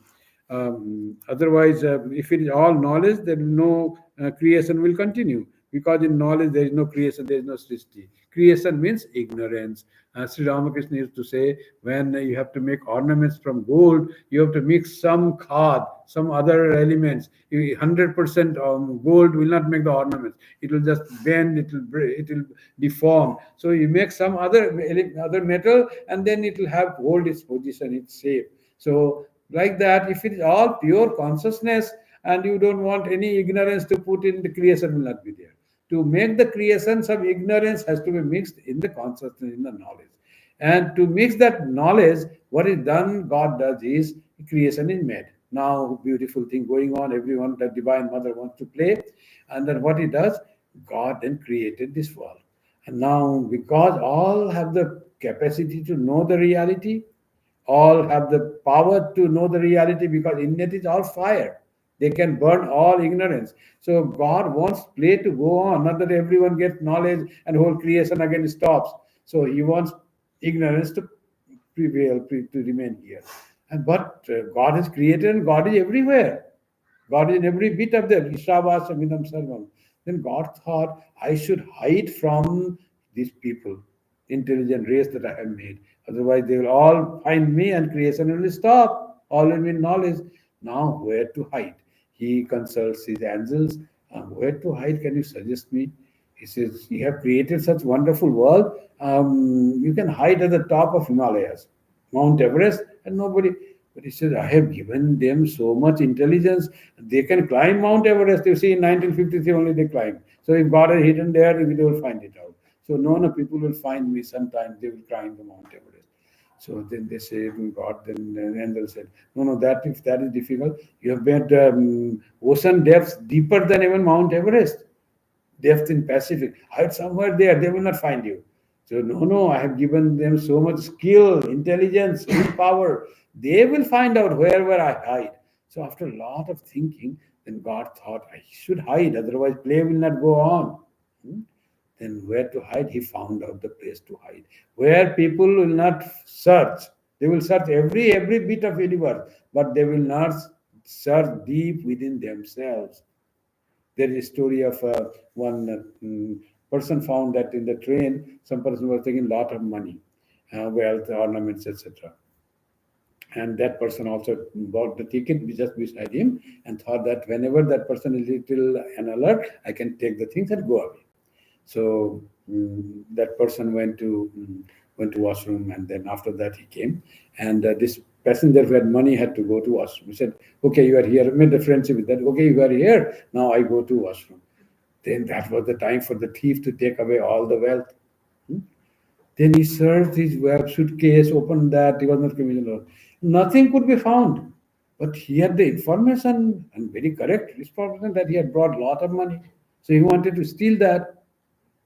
Otherwise, if it is all knowledge, then no creation will continue, because in knowledge there is no creation, there is no srishti. Creation means ignorance. Sri Ramakrishna used to say, when you have to make ornaments from gold, you have to mix some khad, some other elements. 100% gold will not make the ornaments. It will just bend, it will deform. So you make some other metal, and then it will have hold its position, its shape. So like that, if it is all pure consciousness, and you don't want any ignorance to put in, the creation will not be there. To make the creation, some ignorance has to be mixed in the consciousness, in the knowledge. And to mix that knowledge, what is done, God does is, creation is made. Now, beautiful thing going on, everyone, the Divine Mother wants to play. And then what he does, God then created this world. And now, because all have the capacity to know the reality, all have the power to know the reality, because in it is all fire. They can burn all ignorance. So God wants play to go on, not that everyone gets knowledge and whole creation again stops. So He wants ignorance to prevail, to remain here. And but God is created, and God is everywhere. God is in every bit of the Ishavashamidam Sarvam. Then God thought, I should hide from these people, intelligent race that I have made. Otherwise, they will all find me and creation will stop. All will be knowledge. Now, where to hide? He consults his angels. Where to hide? Can you suggest me? He says, you have created such wonderful world. You can hide at the top of Himalayas, Mount Everest, and nobody. But he says, I have given them so much intelligence. They can climb Mount Everest. You see, in 1953 only they climbed. So if God is hidden there, they will find it out. So no, people will find me sometime. They will climb the Mount Everest. So then they say, God, then the angel said, no, that if that is difficult, you have made ocean depths deeper than even Mount Everest, depth in Pacific. Hide somewhere there, they will not find you. So no, I have given them so much skill, intelligence, willpower. They will find out wherever I hide. So after a lot of thinking, then God thought I should hide, otherwise play will not go on. Then where to hide? He found out the place to hide. Where people will not search. They will search every bit of universe, but they will not search deep within themselves. There is a story of one person found that in the train, some person was taking a lot of money, wealth, ornaments, etc. And that person also bought the ticket just beside him and thought that whenever that person is little an alert, I can take the things and go away. So that person went to washroom, and then after that he came, and this passenger who had money had to go to washroom. He said, "Okay, you are here." I made a friendship with that. Okay, you are here. Now I go to washroom. Then that was the time for the thief to take away all the wealth. Hmm? Then he searched his suitcase, opened that. He was not criminal. Nothing could be found. But he had the information, and very correct information, that he had brought a lot of money. So he wanted to steal that.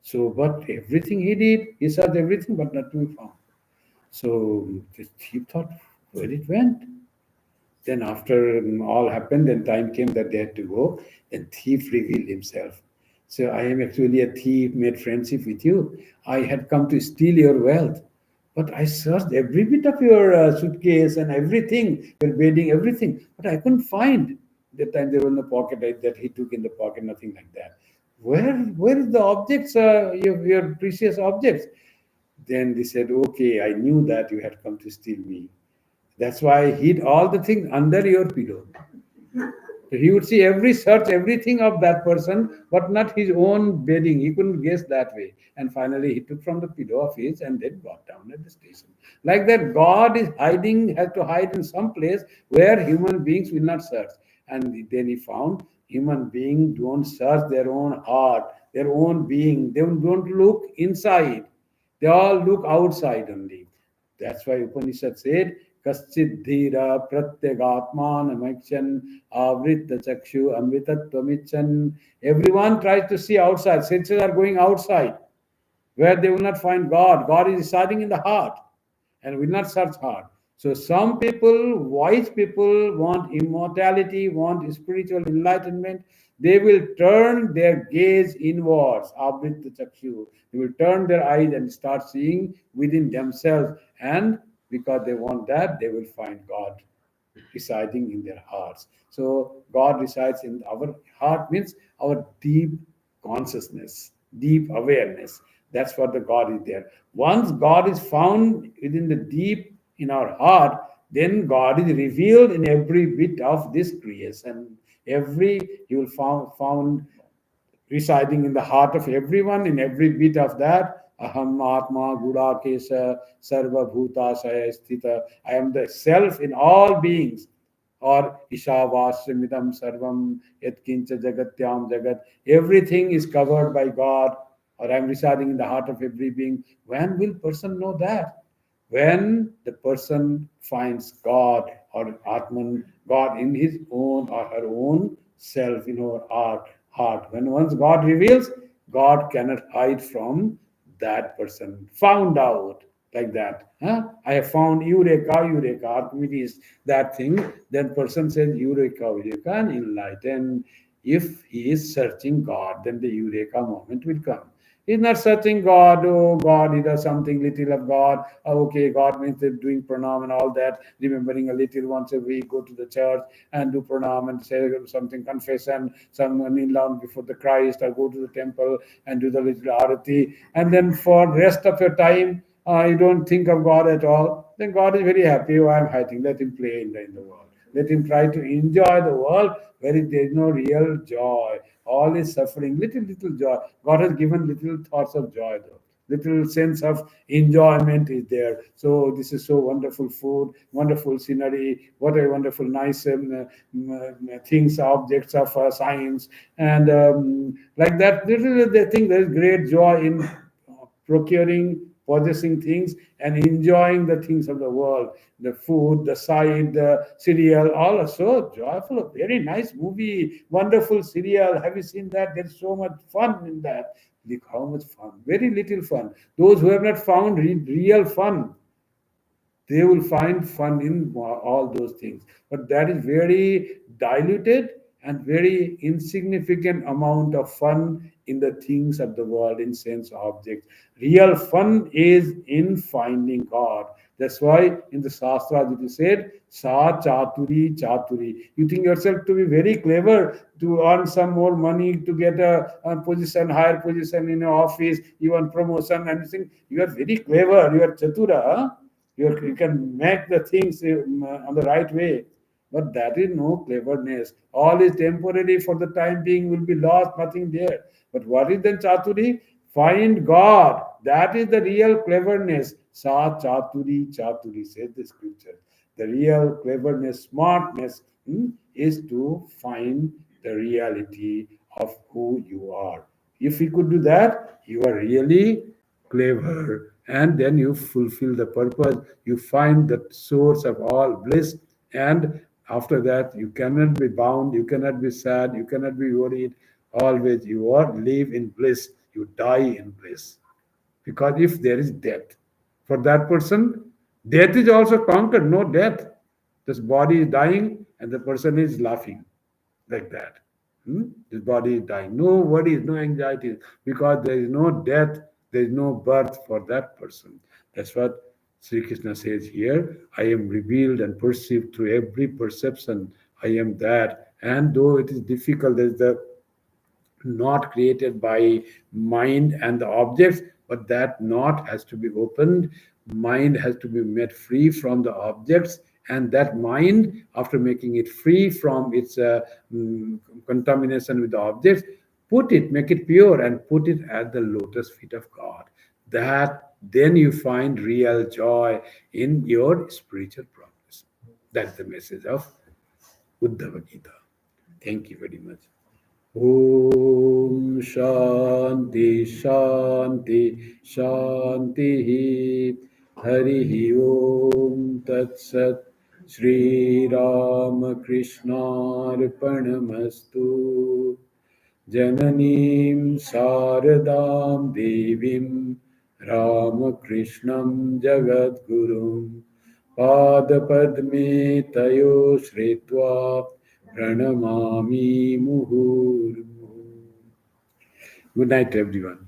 So, but everything he did, he searched everything, but not to be found. So the thief thought where it went. Then after all happened, then time came that they had to go. Then thief revealed himself. So I am actually a thief, made friendship with you. I had come to steal your wealth. But I searched every bit of your suitcase and everything, your bedding, everything. But I couldn't find. That time there was no pocket that he took in the pocket, nothing like that. Where is the objects, your precious objects? Then they said, okay, I knew that you had come to steal me. That's why I hid all the things under your pillow. So he would see search everything of that person, but not his own bedding. He couldn't guess that way. And finally, he took from the pillow of his and then got down at the station. Like that, God is hiding, has to hide in some place where human beings will not search. And then he found human beings don't search their own heart, their own being. They don't look inside. They all look outside only. That's why Upanishad said, Kaschidhira pratyagatmanamichan avritta chakshu amritattvamichan. Everyone tries to see outside. Senses are going outside, where they will not find God. God is residing in the heart. and will not search hard. So some people, wise people, want immortality, want spiritual enlightenment. They will turn their gaze inwards, abhita chakshu. They will turn their eyes and start seeing within themselves. And because they want that, they will find God residing in their hearts. So God resides in our heart means our deep consciousness, deep awareness. That's what the God is there. Once God is found within the deep in our heart, then God is revealed in every bit of this creation. Every you will found residing in the heart of everyone, in every bit of that. Aham Atma Gudakesa Sarva Bhuta Saya Sthita. I am the self in all beings. Or Ishavasramidam Sarvam Yatkincha Jagatyam Jagat. Everything is covered by God, or I am residing in the heart of every being. When will person know that? When the person finds God or Atman, God in his own or her own self, in her heart. When once God reveals, God cannot hide from that person. Found out like that. Huh? I have found Eureka, Eureka, Archimedes, that thing. Then person says Eureka, Eureka, and enlighten. If he is searching God, then the Eureka moment will come. He's not searching God. Oh, God, he does something little of God. Oh, okay, God means they're doing pranam and all that, remembering a little once a week, go to the church and do pranam and say something, confession, some kneel down before the Christ, or go to the temple and do the little arati. And then for rest of your time, you don't think of God at all. Then God is very happy. Oh, I'm hiding. Let him play in the world. Let him try to enjoy the world where there is no real joy. All is suffering, little joy. God has given little thoughts of joy, though. Little sense of enjoyment is there. So this is so wonderful food, wonderful scenery, what a wonderful, nice things, objects of science, and like that. This is the thing. There is great joy in procuring, possessing things, and enjoying the things of the world. The food, the sight, the cereal, all are so joyful. Very nice movie, wonderful cereal. Have you seen that? There's so much fun in that. Look how much fun. Very little fun. Those who have not found real fun, they will find fun in all those things, but that is very diluted and very insignificant amount of fun in the things of the world, in sense objects. Real fun is in finding God. That's why in the Shastras it is said, Sa Chaturi Chaturi. You think yourself to be very clever to earn some more money, to get a position, higher position in an office, you want promotion, and you think you are very clever, you are Chatura. Huh? You can make the things on the right way. But that is no cleverness. All is temporary, for the time being will be lost, nothing there. But what is then Chaturi? Find God. That is the real cleverness. Sa Chaturi Chaturi, says the scripture. The real cleverness, smartness is to find the reality of who you are. If you could do that, you are really clever, and then you fulfill the purpose. You find the source of all bliss, and after that you cannot be bound, you cannot be sad, you cannot be worried. Always you are live in bliss, you die in bliss. Because if there is death, for that person, death is also conquered. No death, this body is dying and the person is laughing like that. His body is dying. No worries, no anxieties, because there is no death, there is no birth for that person. That's what Sri Krishna says here. I am revealed and perceived through every perception. I am that. And though it is difficult, there is the not created by mind and the objects, but that knot has to be opened. Mind has to be made free from the objects, and that mind, after making it free from its contamination with the objects, make it pure, and put it at the lotus feet of God. That then you find real joy in your spiritual progress. That's the message of Uddhava Gita. Thank you very much. Om Shanti Shanti Shanti Hari Om Tat Sat Shri Ramakrishna Arpanamastu Jananim Saradam Devim Ramakrishnam Jagadgurum Padapadme Tayo Shretva Pranamami Muhur. Good night, everyone.